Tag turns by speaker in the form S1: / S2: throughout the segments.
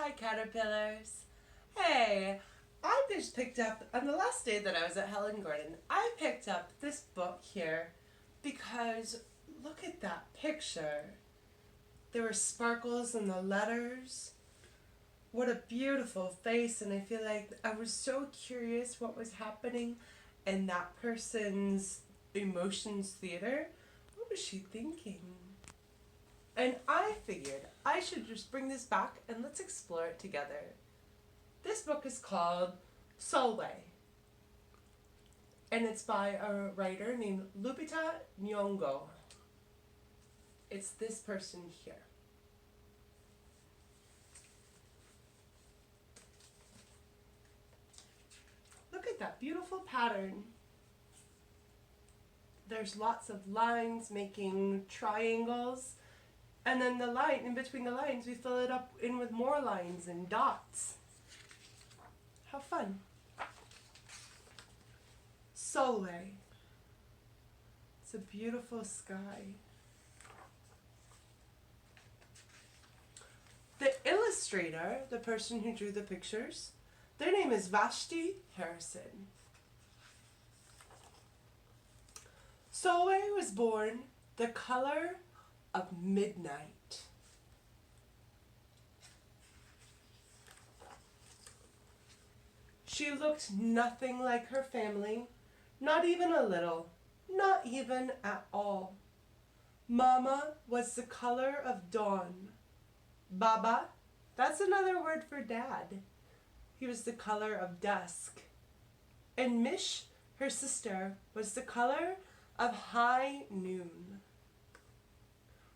S1: Hi, caterpillars. Hey, I just picked up, on the last day that I was at Helen Gordon, I picked up this book here because look at that picture. There were sparkles in the letters. What a beautiful face, and I feel like I was so curious what was happening in that person's emotions theater. What was she thinking? And I figured I should just bring this back and let's explore it together. This book is called Sulwe, and it's by a writer named Lupita Nyong'o. It's this person here. Look at that beautiful pattern. There's lots of lines making triangles, and then the line, in between the lines, we fill it up in with more lines and dots. How fun. Sulwe. It's a beautiful sky. The illustrator, the person who drew the pictures, their name is Vashti Harrison. Sulwe was born the color of midnight. She looked nothing like her family, not even a little, not even at all. Mama was the color of dawn. Baba, that's another word for dad. He was the color of dusk. And Mish, her sister, was the color of high noon.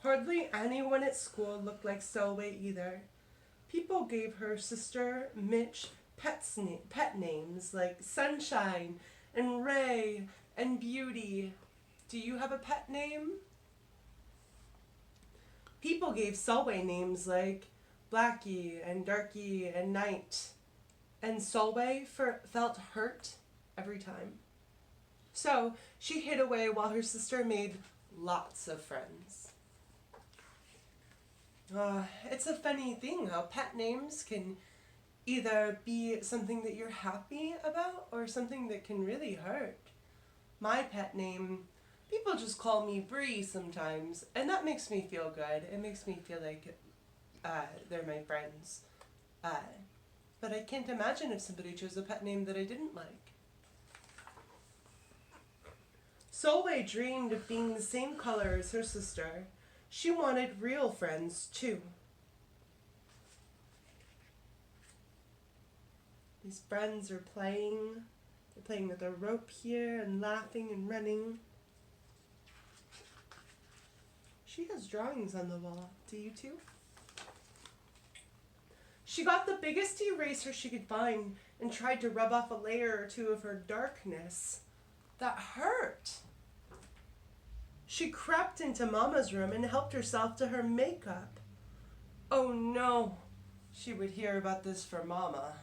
S1: Hardly anyone at school looked like Sulwe either. People gave her sister Mitch pet names like Sunshine and Ray and Beauty. Do you have a pet name? People gave Sulwe names like Blackie and Darky and Night. And Sulwe felt hurt every time. So she hid away while her sister made lots of friends. It's a funny thing how pet names can either be something that you're happy about or something that can really hurt. My pet name, people just call me Bree sometimes, and that makes me feel good. It makes me feel like they're my friends. But I can't imagine if somebody chose a pet name that I didn't like. Sulwe dreamed of being the same color as her sister. She wanted real friends, too. These friends are playing. They're playing with a rope here and laughing and running. She has drawings on the wall. Do you too? She got the biggest eraser she could find and tried to rub off a layer or two of her darkness. That hurt. She crept into Mama's room and helped herself to her makeup. Oh no, she would hear about this from Mama.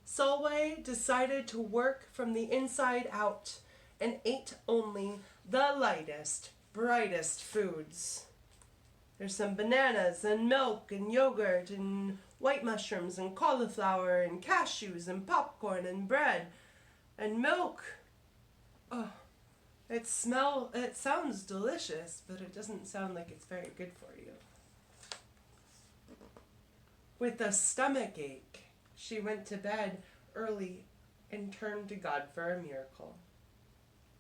S1: Sulwe decided to work from the inside out and ate only the lightest, brightest foods. There's some bananas and milk and yogurt and white mushrooms and cauliflower and cashews and popcorn and bread and milk. Oh, it sounds delicious, but it doesn't sound like it's very good for you. With a stomach ache, she went to bed early and turned to God for a miracle.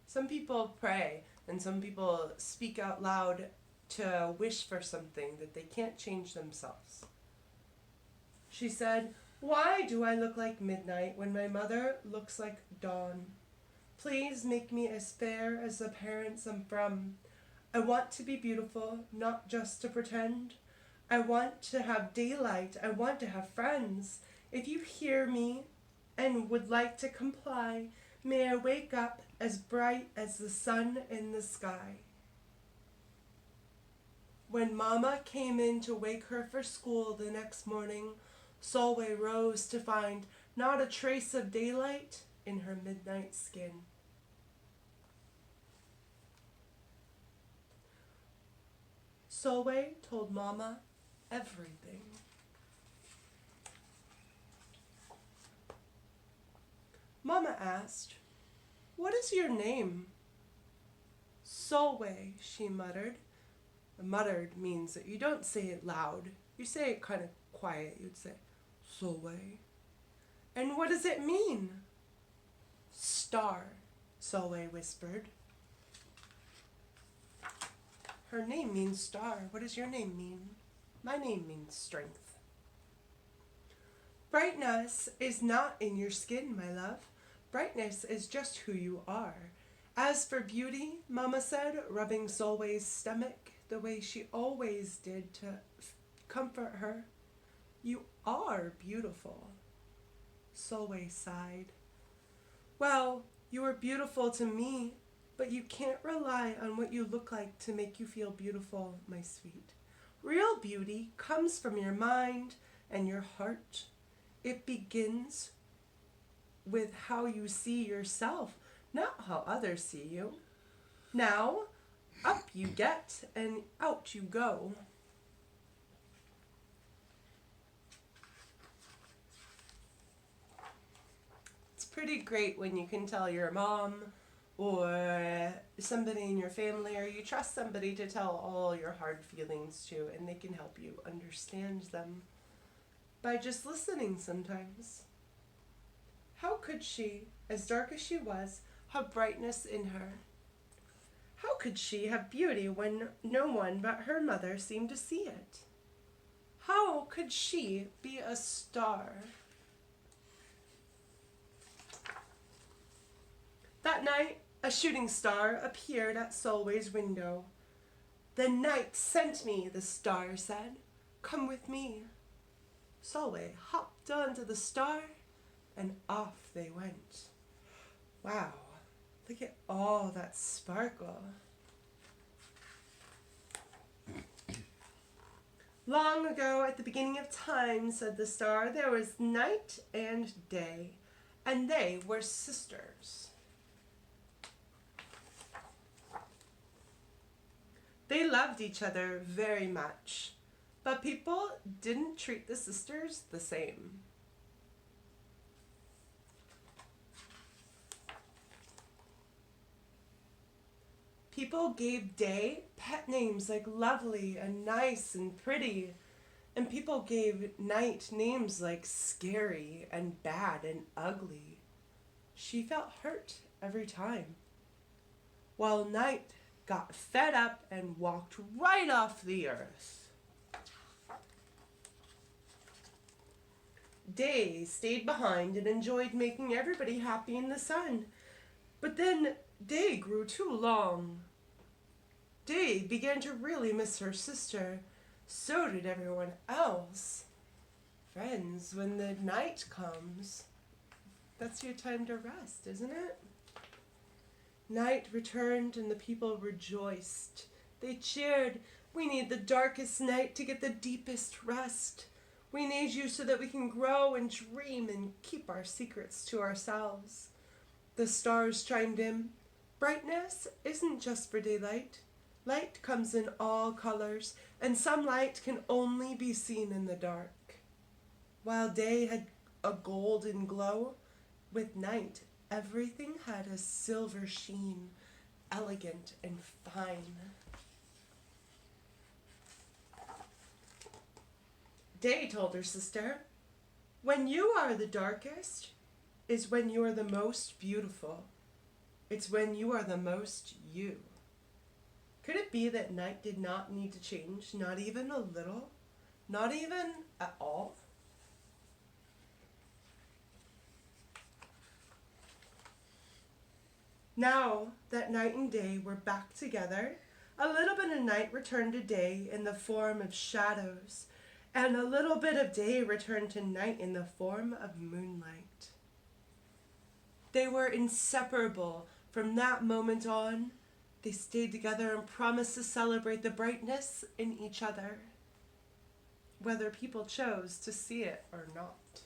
S1: Some people pray and some people speak out loud to wish for something that they can't change themselves. She said, "Why do I look like midnight when my mother looks like dawn? Please make me as fair as the parents I'm from. I want to be beautiful, not just to pretend. I want to have daylight. I want to have friends. If you hear me and would like to comply, may I wake up as bright as the sun in the sky." When Mama came in to wake her for school the next morning, Sulwe rose to find not a trace of daylight in her midnight skin. Sulwe told Mama everything. Mama asked, "What is your name?" "Sulwe," she muttered. Muttered means that you don't say it loud. You say it kind of quiet. You'd say, "Sulwe." "And what does it mean?" "Star," Sulwe whispered. Her name means star. What does your name mean? My name means strength. Brightness is not in your skin, my love. Brightness is just who you are. As for beauty, Mama said, rubbing Sulwe's stomach the way she always did to comfort her, you are beautiful. Sulwe sighed. Well, you are beautiful to me, but you can't rely on what you look like to make you feel beautiful, my sweet. Real beauty comes from your mind and your heart. It begins with how you see yourself, not how others see you. Now, up you get and out you go. It's pretty great when you can tell your mom or somebody in your family, or you trust somebody to tell all your hard feelings to, and they can help you understand them by just listening sometimes. How could she, as dark as she was, have brightness in her? How could she have beauty when no one but her mother seemed to see it? How could she be a star? That night, a shooting star appeared at Sulwe's window. "The night sent me," the star said. "Come with me." Sulwe hopped onto the star, and off they went. Wow, look at all that sparkle. "Long ago, at the beginning of time," said the star, "there was night and day, and they were sisters. They loved each other very much, but people didn't treat the sisters the same. People gave Day pet names like lovely and nice and pretty, and people gave Night names like scary and bad and ugly. She felt hurt every time, while Night got fed up and walked right off the earth. Day stayed behind and enjoyed making everybody happy in the sun. But then Day grew too long. Day began to really miss her sister. So did everyone else. Friends, when the night comes, that's your time to rest, isn't it? Night returned and the people rejoiced. They cheered. "We need the darkest night to get the deepest rest. We need you so that we can grow and dream and keep our secrets to ourselves." The stars chimed in. "Brightness isn't just for daylight. Light comes in all colors, and some light can only be seen in the dark." While day had a golden glow, with night everything had a silver sheen, elegant and fine. Day told her sister, "When you are the darkest is when you are the most beautiful. It's when you are the most you." Could it be that night did not need to change, not even a little, not even at all? Now that night and day were back together, a little bit of night returned to day in the form of shadows, and a little bit of day returned to night in the form of moonlight. They were inseparable from that moment on. They stayed together and promised to celebrate the brightness in each other, whether people chose to see it or not.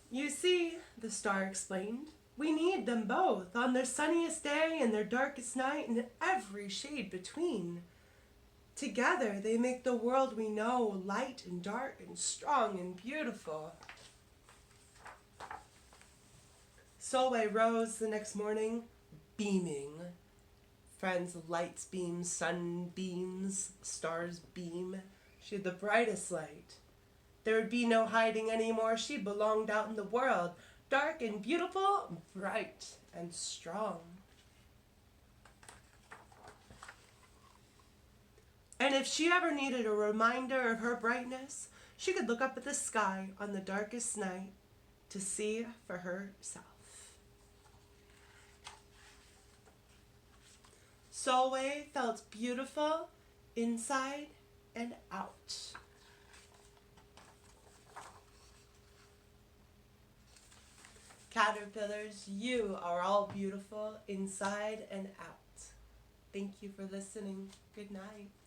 S1: "You see," the star explained, "we need them both on their sunniest day and their darkest night and every shade between. Together they make the world we know light and dark and strong and beautiful." Sulwe rose the next morning, beaming. Friends, lights beam, sun beams, stars beam. She had the brightest light. There would be no hiding anymore. She belonged out in the world, dark and beautiful, bright and strong. And if she ever needed a reminder of her brightness, she could look up at the sky on the darkest night to see for herself. Sulwe felt beautiful inside and out. Caterpillars, you are all beautiful inside and out. Thank you for listening. Good night.